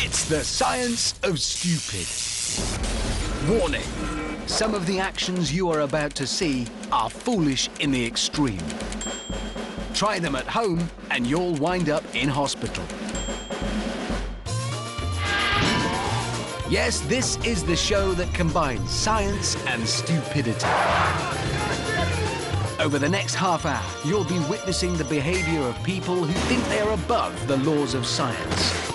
It's the science of stupid. Warning, some of the actions you are about to see are foolish in the extreme. Try them at home and you'll wind up in hospital. Yes, this is the show that combines science and stupidity. Over the next half hour, you'll be witnessing the behavior of people who think they are above the laws of science.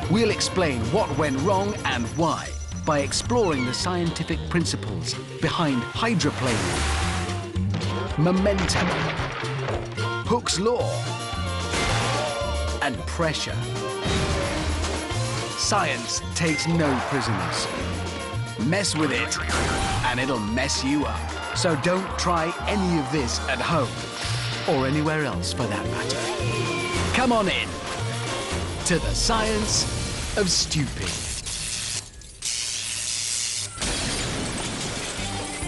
We'll explain what went wrong and why by exploring the scientific principles behind hydroplaning, momentum, Hooke's law, and pressure. Science takes no prisoners. Mess with it, and it'll mess you up. So don't try any of this at home, or anywhere else for that matter. Come on in to the science of stupid.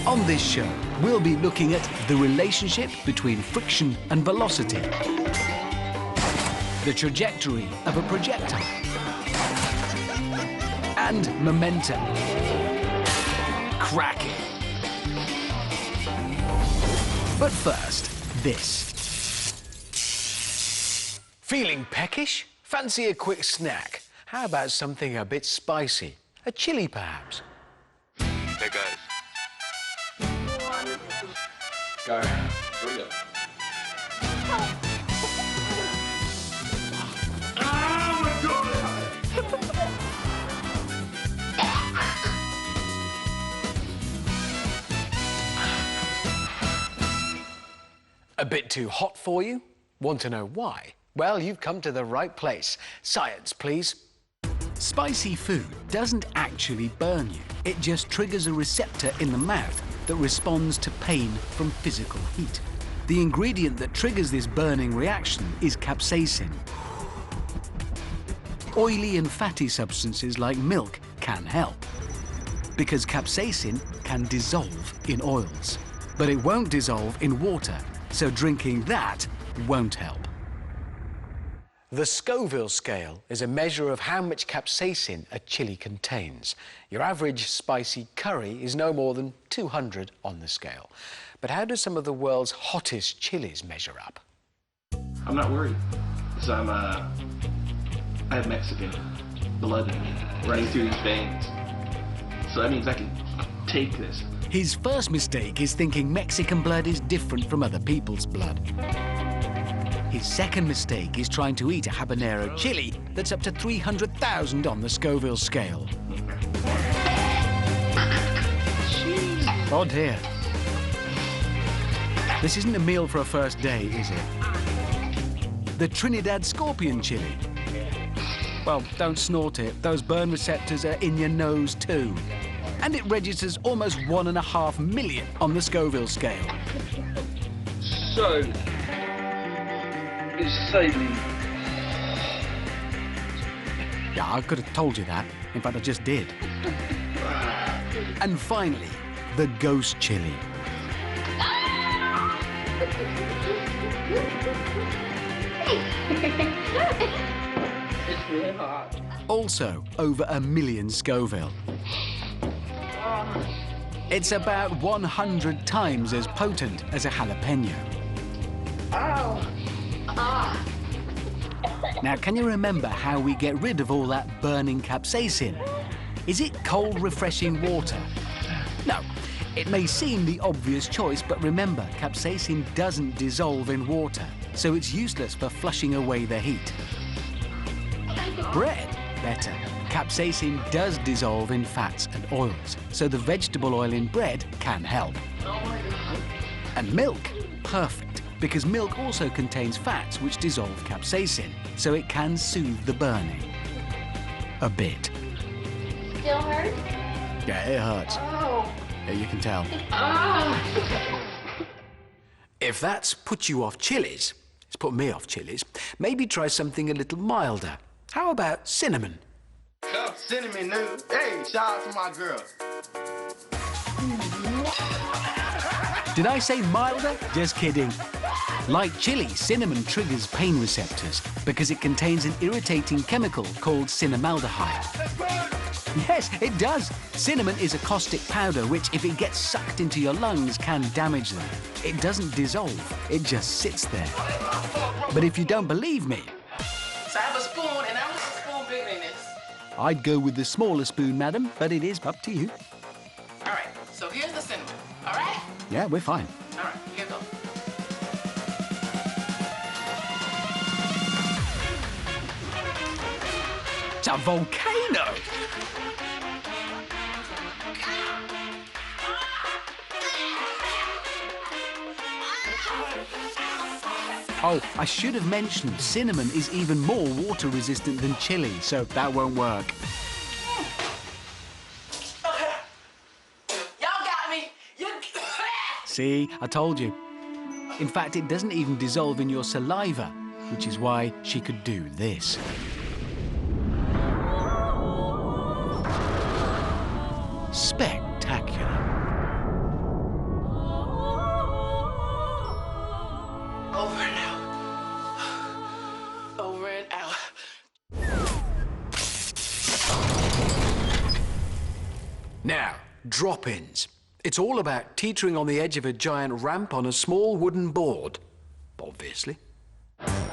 On this show, we'll be looking at the relationship between friction and velocity, the trajectory of a projectile, and momentum. Cracking. But first, this. Feeling peckish? Fancy a quick snack? How about something a bit spicy? A chili, perhaps? Hey, guys. Go. Here we go. A bit too hot for you? Want to know why? Well, you've come to the right place. Science, please. Spicy food doesn't actually burn you. It just triggers a receptor in the mouth that responds to pain from physical heat. The ingredient that triggers this burning reaction is capsaicin. Oily and fatty substances like milk can help, because capsaicin can dissolve in oils. But it won't dissolve in water, so drinking that won't help. The Scoville scale is a measure of how much capsaicin a chili contains. Your average spicy curry is no more than 200 on the scale. But how do some of the world's hottest chilies measure up? I'm not worried, because I have Mexican blood in me running through these veins. So that means I can take this. His first mistake is thinking Mexican blood is different from other people's blood. His second mistake is trying to eat a habanero chili that's up to 300,000 on the Scoville scale. Oh dear. This isn't a meal for a first day, is it? The Trinidad scorpion chili. Well, don't snort it. Those burn receptors are in your nose too. And it registers almost 1.5 million on the Scoville scale. So, it's saline. Yeah, I could have told you that. In fact, I just did. And finally, the ghost chili. It's really hot. Also, over 1 million Scoville. It's about 100 times as potent as a jalapeno. Ow! Ah! Now, can you remember how we get rid of all that burning capsaicin? Is it cold, refreshing water? No. It may seem the obvious choice, but remember, capsaicin doesn't dissolve in water, so it's useless for flushing away the heat. Bread? Better. Capsaicin does dissolve in fats and oils, so the vegetable oil in bread can help. And milk? Perfect, because milk also contains fats which dissolve capsaicin, so it can soothe the burning. A bit. Still hurt? Yeah, it hurts. Oh. Yeah, you can tell. Ah. If that's put you off chilies, it's put me off chilies, maybe try something a little milder. How about cinnamon? Oh, cinnamon, dude. Hey, shout out to my girl. Did I say milder? Just kidding. Like chili, cinnamon triggers pain receptors because it contains an irritating chemical called cinnamaldehyde. Yes, it does. Cinnamon is a caustic powder which, if it gets sucked into your lungs, can damage them. It doesn't dissolve, it just sits there. But if you don't believe me... So I have a spoon, and I want a spoon bigger than this. I'd go with the smaller spoon, madam, but it is up to you. All right, so here's the cinnamon, all right? Yeah, we're fine. All right, here goes. It's a volcano! Oh, I should have mentioned, cinnamon is even more water resistant than chili, so that won't work. Y'all got me. See, I told you. In fact, it doesn't even dissolve in your saliva, which is why she could do this. Spectacular. Over and out. Over and out. Now, drop-ins. It's all about teetering on the edge of a giant ramp on a small wooden board, obviously.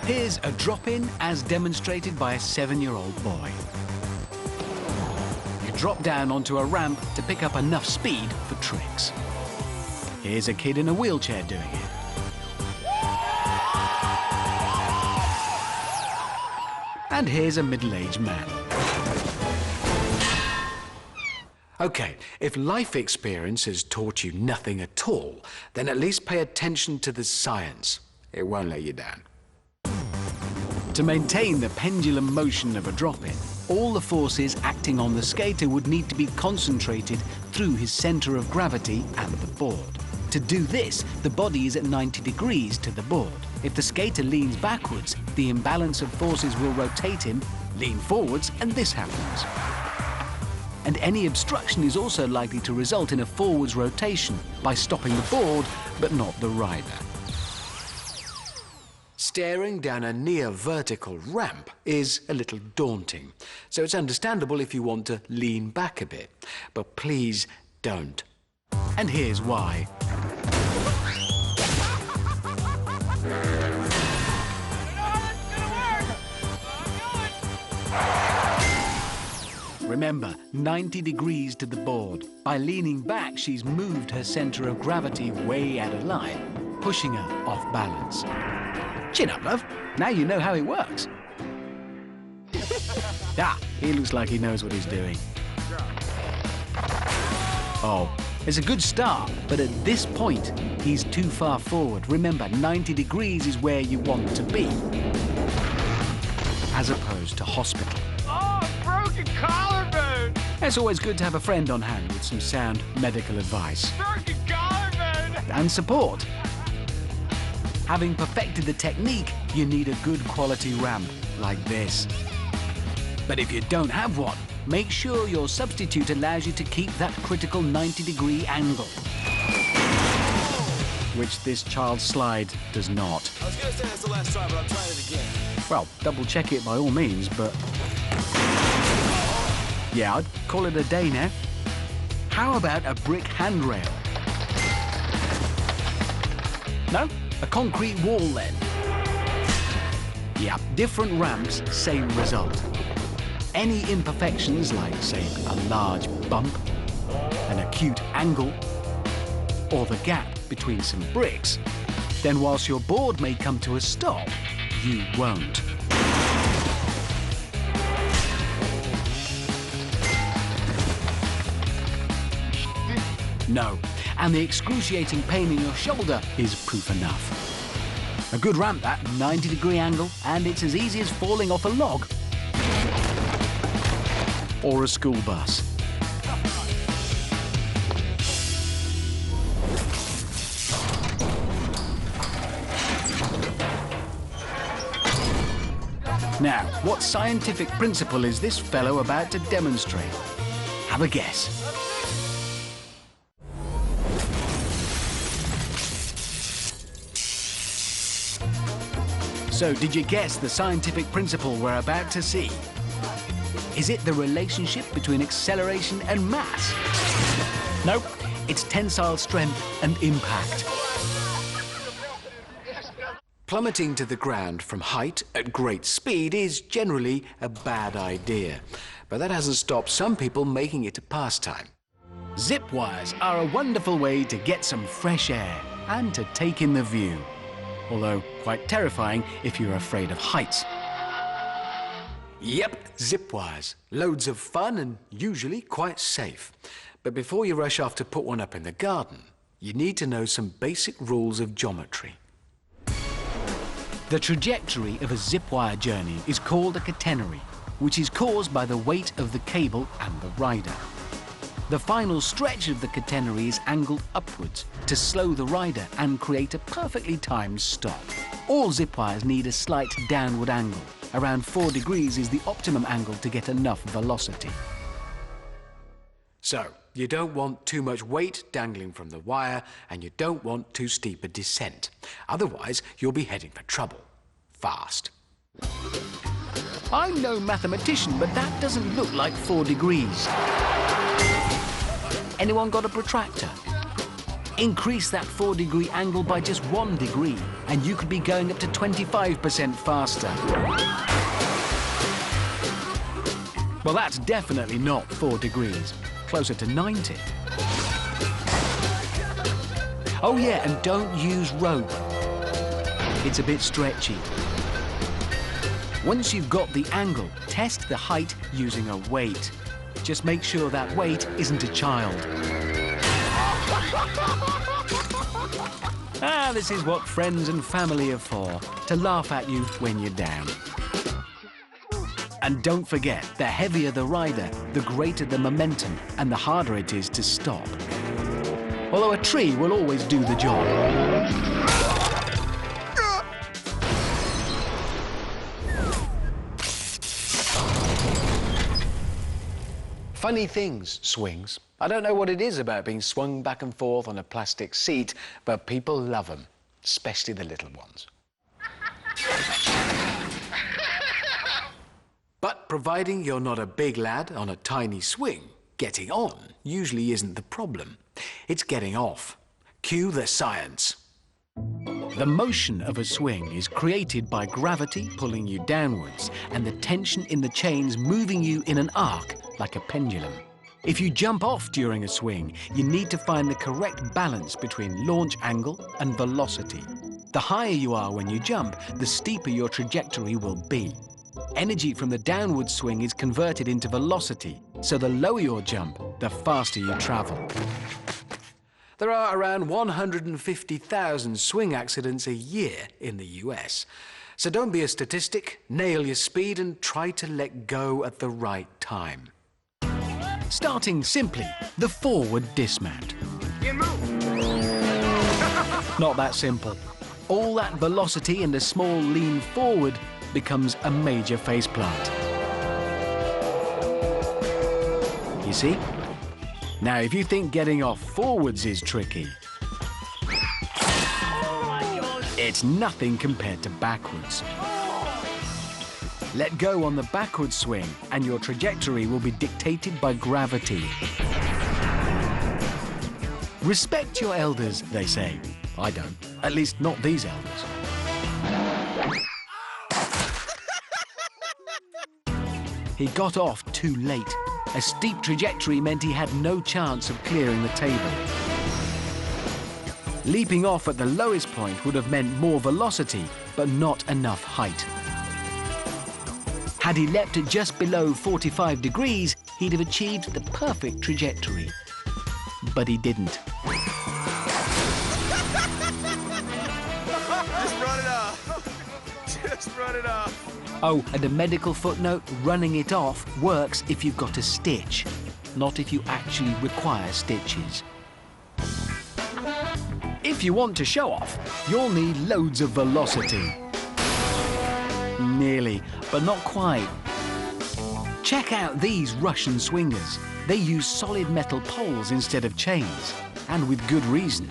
Here's a drop-in as demonstrated by a 7-year-old boy. You drop down onto a ramp to pick up enough speed for tricks. Here's a kid in a wheelchair doing it. And here's a middle-aged man. OK, if life experience has taught you nothing at all, then at least pay attention to the science. It won't let you down. To maintain the pendulum motion of a drop-in, all the forces acting on the skater would need to be concentrated through his centre of gravity and the board. To do this, the body is at 90 degrees to the board. If the skater leans backwards, the imbalance of forces will rotate him, lean forwards, and this happens. And any obstruction is also likely to result in a forwards rotation by stopping the board, but not the rider. Staring down a near-vertical ramp is a little daunting, so it's understandable if you want to lean back a bit, but please don't. And here's why. Remember, 90 degrees to the board. By leaning back, she's moved her centre of gravity way out of line, pushing her off balance. Chin up, love. Now you know how it works. Ah, he looks like he knows what he's doing. Oh, it's a good start, but at this point, he's too far forward. Remember, 90 degrees is where you want to be, as opposed to hospital. Broken collarbone! It's always good to have a friend on hand with some sound medical advice. Broken collarbone! And support. Having perfected the technique, you need a good quality ramp like this. But if you don't have one, make sure your substitute allows you to keep that critical 90-degree angle, which this child's slide does not. I was gonna say that's the last try, but I'm trying it again. Well, double check it by all means, but... yeah, I'd call it a day now. How about a brick handrail? No? A concrete wall, then? Yeah, different ramps, same result. Any imperfections, like, say, a large bump, an acute angle, or the gap between some bricks, then whilst your board may come to a stop, you won't. No, and the excruciating pain in your shoulder is proof enough. A good ramp, that 90-degree angle, and it's as easy as falling off a log. Or a school bus. Now, what scientific principle is this fellow about to demonstrate? Have a guess. So did you guess the scientific principle we're about to see? Is it the relationship between acceleration and mass? Nope, it's tensile strength and impact. Plummeting to the ground from height at great speed is generally a bad idea, but that hasn't stopped some people making it a pastime. Zip wires are a wonderful way to get some fresh air and to take in the view, although quite terrifying if you're afraid of heights. Yep, zip wires. Loads of fun and usually quite safe. But before you rush off to put one up in the garden, you need to know some basic rules of geometry. The trajectory of a zip wire journey is called a catenary, which is caused by the weight of the cable and the rider. The final stretch of the catenary is angled upwards to slow the rider and create a perfectly timed stop. All zip wires need a slight downward angle. Around 4 degrees is the optimum angle to get enough velocity. So, you don't want too much weight dangling from the wire, and you don't want too steep a descent. Otherwise, you'll be heading for trouble. Fast. I'm no mathematician, but that doesn't look like 4 degrees. Anyone got a protractor? Increase that 4-degree angle by just 1 degree, and you could be going up to 25% faster. Well, that's definitely not 4 degrees. Closer to 90. Oh yeah, and don't use rope. It's a bit stretchy. Once you've got the angle, test the height using a weight. Just make sure that weight isn't a child. This is what friends and family are for, to laugh at you when you're down. And don't forget, the heavier the rider, the greater the momentum and the harder it is to stop. Although a tree will always do the job. Funny things, swings. I don't know what it is about being swung back and forth on a plastic seat, but people love them, especially the little ones. But providing you're not a big lad on a tiny swing, getting on usually isn't the problem. It's getting off. Cue the science. The motion of a swing is created by gravity pulling you downwards and the tension in the chains moving you in an arc like a pendulum. If you jump off during a swing, you need to find the correct balance between launch angle and velocity. The higher you are when you jump, the steeper your trajectory will be. Energy from the downward swing is converted into velocity, so the lower your jump, the faster you travel. There are around 150,000 swing accidents a year in the US. So don't be a statistic, nail your speed and try to let go at the right time. Starting simply, the forward dismount. Not that simple. All that velocity and a small lean forward becomes a major faceplant. You see? Now, if you think getting off forwards is tricky, it's nothing compared to backwards. Let go on the backward swing, and your trajectory will be dictated by gravity. Respect your elders, they say. I don't. At least not these elders. He got off too late. A steep trajectory meant he had no chance of clearing the table. Leaping off at the lowest point would have meant more velocity, but not enough height. Had he leapt at just below 45 degrees, he'd have achieved the perfect trajectory. But he didn't. Just run it off. Just run it off. Oh, and a medical footnote, running it off works if you've got a stitch, not if you actually require stitches. If you want to show off, you'll need loads of velocity. Nearly, but not quite. Check out these Russian swingers. They use solid metal poles instead of chains, and with good reason.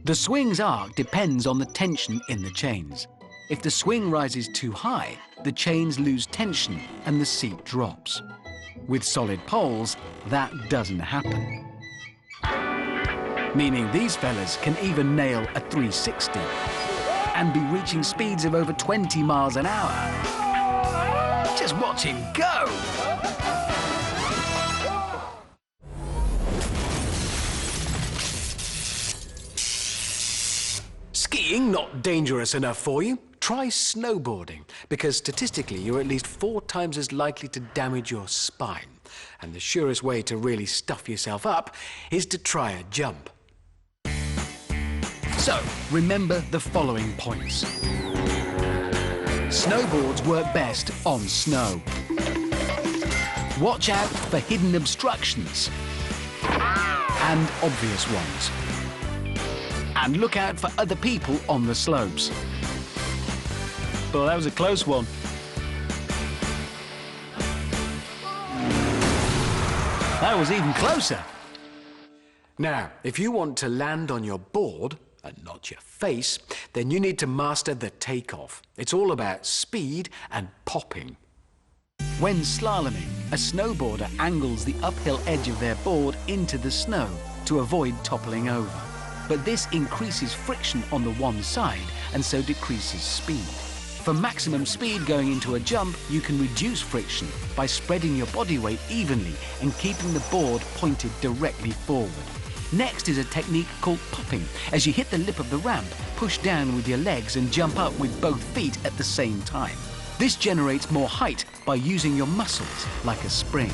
The swing's arc depends on the tension in the chains. If the swing rises too high, the chains lose tension and the seat drops. With solid poles, that doesn't happen. Meaning these fellas can even nail a 360 and be reaching speeds of over 20 miles an hour. Just watch him go! Skiing not dangerous enough for you? Try snowboarding, because statistically you're at least 4 times as likely to damage your spine. And the surest way to really stuff yourself up is to try a jump. So, remember the following points. Snowboards work best on snow. Watch out for hidden obstructions and obvious ones. And look out for other people on the slopes. Well, that was a close one. That was even closer. Now, if you want to land on your board, and not your face, then you need to master the takeoff. It's all about speed and popping. When slaloming, a snowboarder angles the uphill edge of their board into the snow to avoid toppling over. But this increases friction on the one side and so decreases speed. For maximum speed going into a jump, you can reduce friction by spreading your body weight evenly and keeping the board pointed directly forward. Next is a technique called popping. As you hit the lip of the ramp, push down with your legs and jump up with both feet at the same time. This generates more height by using your muscles like a spring.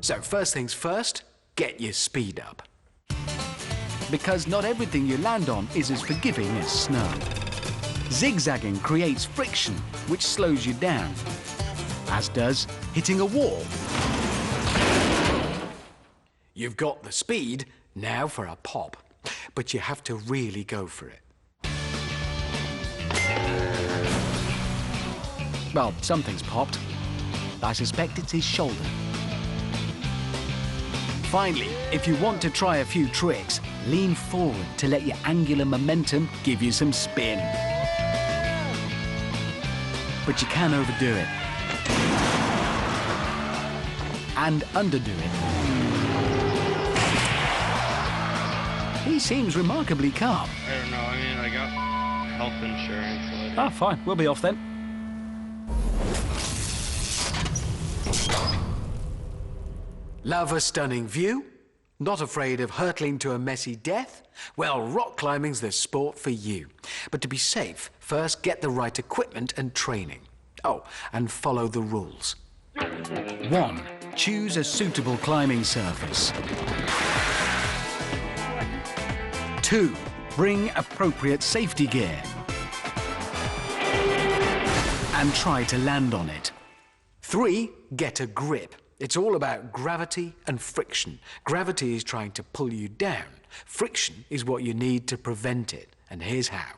So first things first, get your speed up. Because not everything you land on is as forgiving as snow. Zigzagging creates friction, which slows you down, as does hitting a wall. You've got the speed, now for a pop, but you have to really go for it. Well, something's popped. I suspect it's his shoulder. Finally, if you want to try a few tricks, lean forward to let your angular momentum give you some spin. But you can overdo it. And underdo it. He seems remarkably calm. I don't know, I mean, I got health insurance. Ah, fine. We'll be off then. Love a stunning view? Not afraid of hurtling to a messy death? Well, rock climbing's the sport for you. But to be safe, first get the right equipment and training. Oh, and follow the rules. 1. Choose a suitable climbing surface. 2. Bring appropriate safety gear. And try to land on it. 3. Get a grip. It's all about gravity and friction. Gravity is trying to pull you down. Friction is what you need to prevent it. And here's how.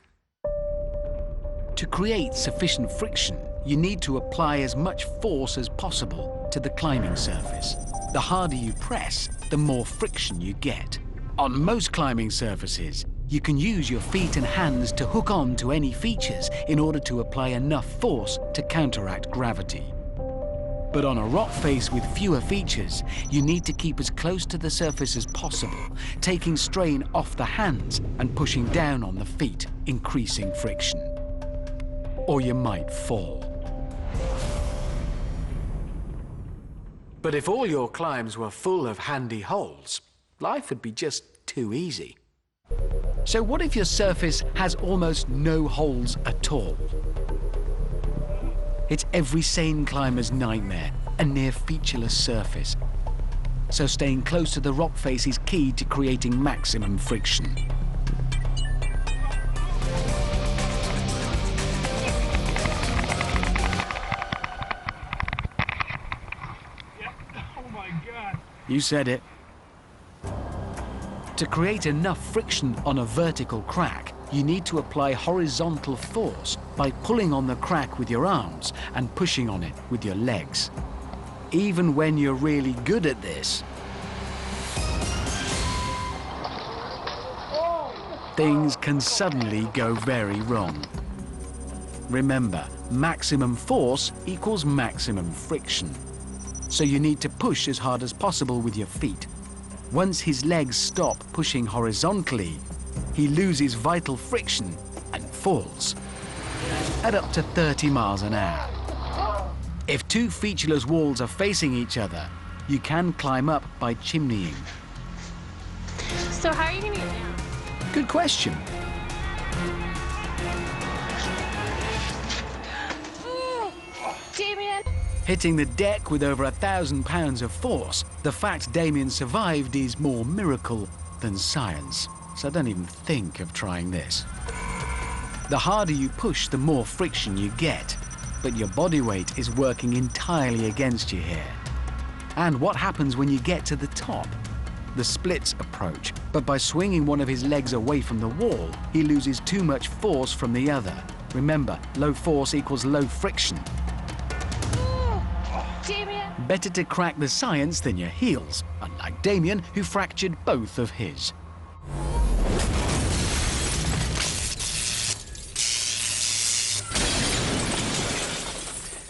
To create sufficient friction, you need to apply as much force as possible to the climbing surface. The harder you press, the more friction you get. On most climbing surfaces, you can use your feet and hands to hook on to any features in order to apply enough force to counteract gravity. But on a rock face with fewer features, you need to keep as close to the surface as possible, taking strain off the hands and pushing down on the feet, increasing friction. Or you might fall. But if all your climbs were full of handy holes, life would be just too easy. So what if your surface has almost no holes at all? It's every sane climber's nightmare, a near featureless surface. So staying close to the rock face is key to creating maximum friction. Oh my God. You said it. To create enough friction on a vertical crack, you need to apply horizontal force by pulling on the crack with your arms and pushing on it with your legs. Even when you're really good at this, things can suddenly go very wrong. Remember, maximum force equals maximum friction. So you need to push as hard as possible with your feet. Once his legs stop pushing horizontally, he loses vital friction and falls at up to 30 miles an hour. If two featureless walls are facing each other, you can climb up by chimneying. So how are you gonna get down? Good question. Damien! Hitting the deck with over 1,000 pounds of force, the fact Damien survived is more miracle than science. So don't even think of trying this. The harder you push, the more friction you get. But your body weight is working entirely against you here. And what happens when you get to the top? The splits approach, but by swinging one of his legs away from the wall, he loses too much force from the other. Remember, low force equals low friction. Damien! Better to crack the science than your heels, unlike Damien, who fractured both of his.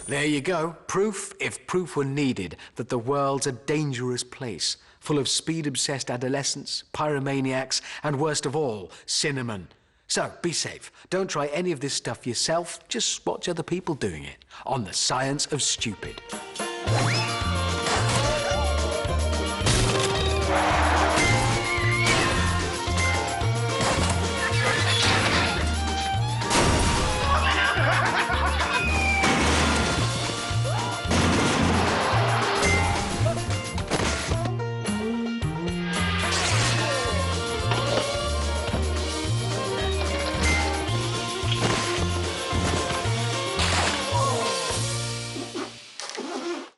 There you go. Proof, if proof were needed, that the world's a dangerous place, full of speed-obsessed adolescents, pyromaniacs, and worst of all, cinnamon. So, be safe. Don't try any of this stuff yourself. Just watch other people doing it on The Science of Stupid.